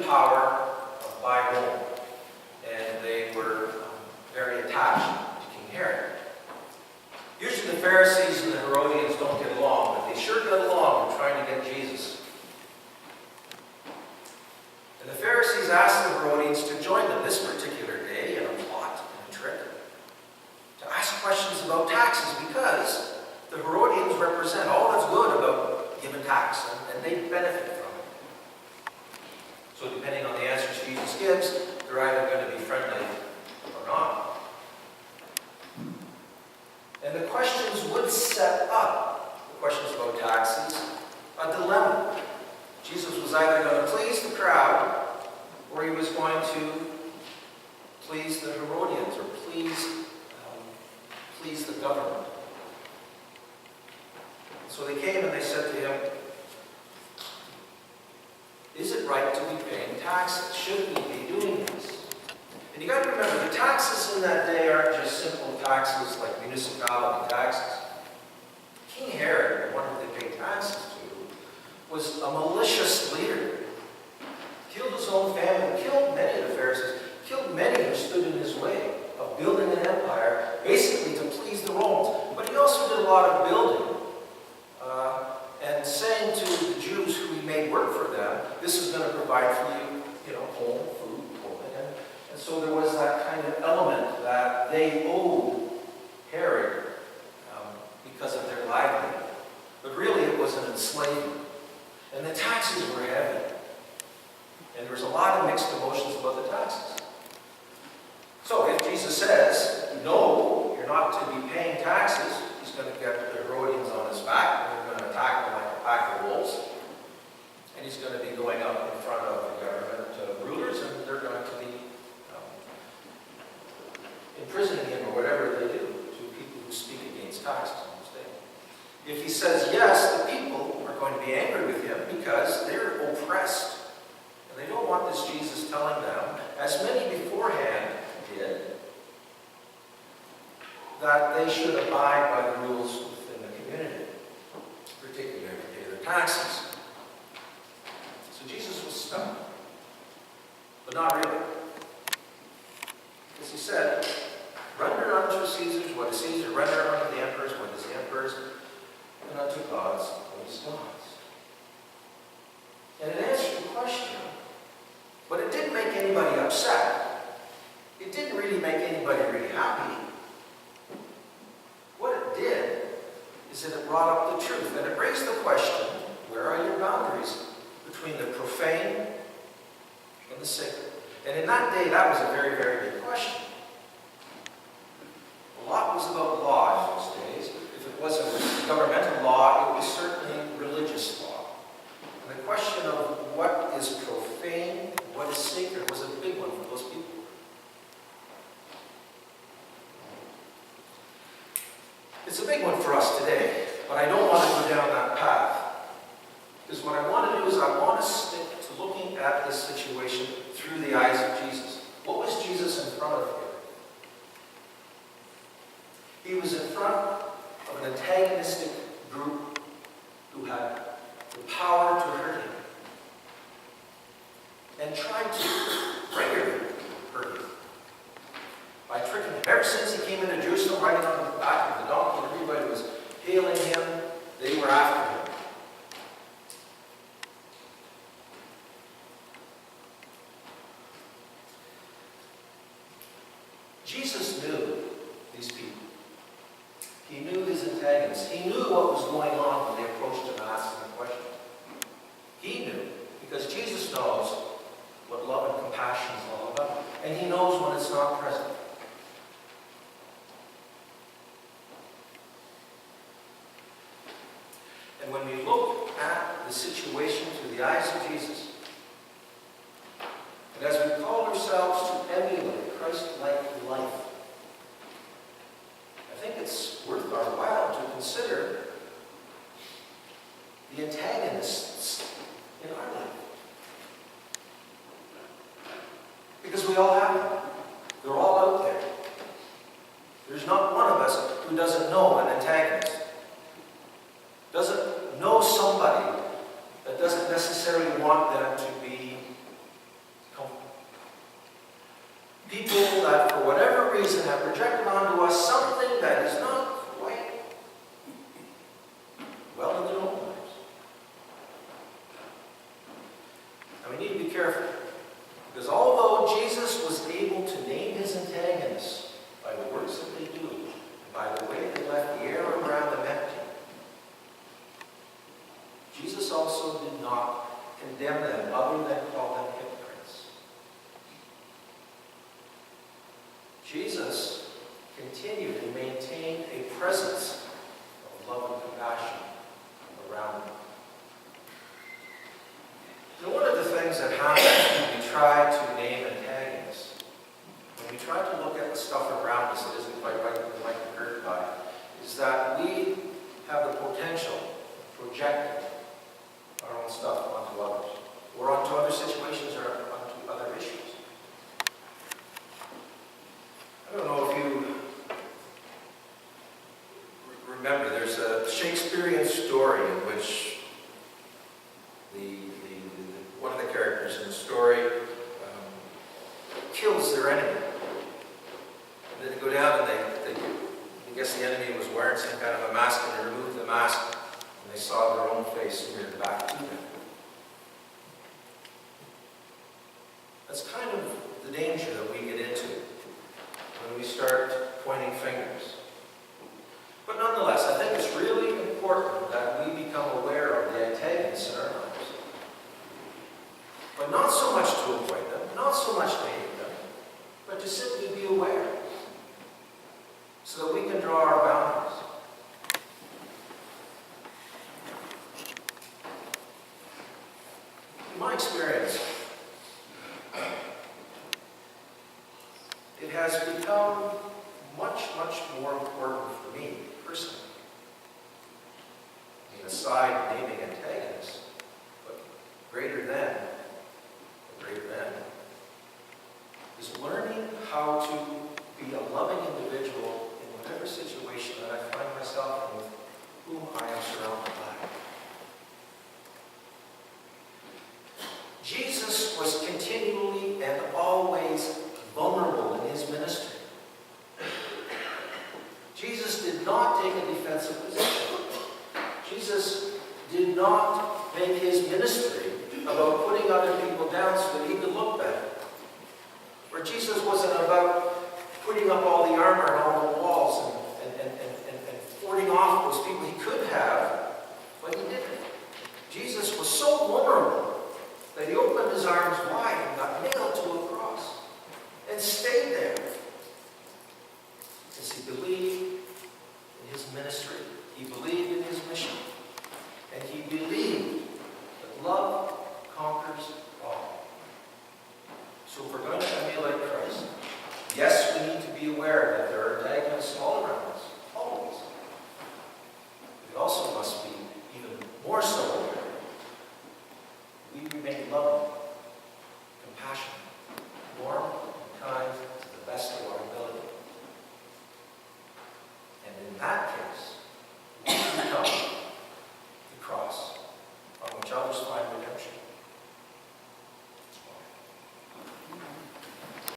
power by Rome, and they were very attached to King Herod. Usually the Pharisees and the Herodians don't get along, but they sure get along in trying to get Jesus. And the Pharisees asked the Herodians to join them this particular day in a plot and a trick to ask questions about taxes, because the Herodians represent all that's good about giving tax, and they benefit from it. So depending on the answers Jesus gives, they're either going to be friendly or not. And the questions would set up, the questions about taxes, a dilemma. Jesus was either going to please the crowd, or he was going to please the Herodians, or please the government. So they came and they said to him, is it right to be paying taxes? Should we be doing this? And you got to remember, the taxes in that day aren't just simple taxes like municipality taxes. King Herod, the one that they paid taxes to, was a malicious leader. Killed his own family, killed many of the Pharisees, killed many who stood in his way of building an empire, basically to please the Romans. But he also did a lot of building and saying to the Jews who he made work for them, this is going to provide for you, home, food, clothing. And so there was that kind of element that they owed Herod because of their livelihood. But really it was an enslavement. And the taxes were heavy. And there was a lot of mixed emotions about the taxes. So if Jesus says, no, you're not to be paying taxes, he's going to get the Herodians on his back, and they're going to attack him like a pack of wolves. And he's going to be going up in front of the government rulers, and they're going to be imprisoning him or whatever they do to people who speak against taxes in this day. If he says yes, the people are going to be angry with him because they're oppressed. And they don't want this Jesus telling them, as many beforehand did, that they should abide by the rules within the community, particularly to pay their taxes. So Jesus was stuck, but not really. Because he said, render unto Caesar what is Caesar, render unto the emperors what is the emperor's, and unto God's what is God's. And it answered the question, but it didn't make anybody upset. It didn't really make anybody really happy. What it did is that it brought up the truth, and it raised the question, where are your boundaries between the profane and the sacred? And in that day, that was a very, very big question. A lot was about law in those days. If it wasn't governmental law, it was certainly religious law. And the question of what is profane, what is sacred, was a big one for those people. It's a big one for us today, but I don't want to go down that path. Because what I want to do is I want to stick to looking at this situation through the eyes of Jesus. What was Jesus in front of here? He was in front of an antagonistic group who had the power to hurt him and tried to regularly hurt him by tricking him. Ever since he came into Jerusalem, riding on the back of the donkey, everybody was hailing him. They were after him. Jesus knew these people. He knew his antagonists. He knew what was going on when they approached him and asked him a question. He knew, because Jesus knows what love and compassion is all about. And he knows when it's not present. And when we look at the situation through the eyes of Jesus, and as we call ourselves to emulate Christ-like life, I think it's worth our while to consider the antagonists in our life. Because we all have them. They're all out there. There's not one of us who doesn't know an antagonist. Doesn't know somebody that doesn't necessarily want them to be People that, for whatever reason, have projected onto us something that is not quite well in their own lives. And we need to be careful, because although Jesus was able to name his antagonists by the works that they do, and by the way they left the air around them empty, Jesus also did not condemn them other than call them hypocrites. Jesus continued and maintained a presence of love and compassion around them. You know, one of the things that happens when we try to name antagonists, when we try to look at the stuff around us that isn't quite right that we might be hurt by, is that we have the potential of projecting our own stuff onto others, or onto other situations, or onto other issues. I don't know if you remember, there's a Shakespearean story in which one of the characters in the story kills their enemy. And then they go down and I guess the enemy was wearing some kind of a mask, and they removed the mask, and they saw their own face smeared back to them. That's kind of the danger that we get into when we start pointing fingers. But nonetheless, I think it's really important that we become aware of the antagonists in our lives. But not so much to avoid them, not so much to hate them, but to simply be aware so that we can draw our boundaries. In my experience, it has become much, much more important for me personally. I mean, aside naming antagonists, but greater than, is learning how to be a loving individual in whatever situation that I find myself in with whom I am surrounded by. Jesus was continually and always vulnerable in his ministry. Jesus did not take a defensive position. Jesus did not make his ministry about putting other people down so that he could look better. Or Jesus wasn't about putting up all the armor and all the walls and warding off those people he could have, but he didn't. Jesus was so vulnerable that he opened his arms wide and got nailed to a cross and stayed there because he believed in his ministry. He believed in his mission. And he believed that love conquers all. So if we're going to emulate Christ, yes, we need to be aware that there are antagonists all around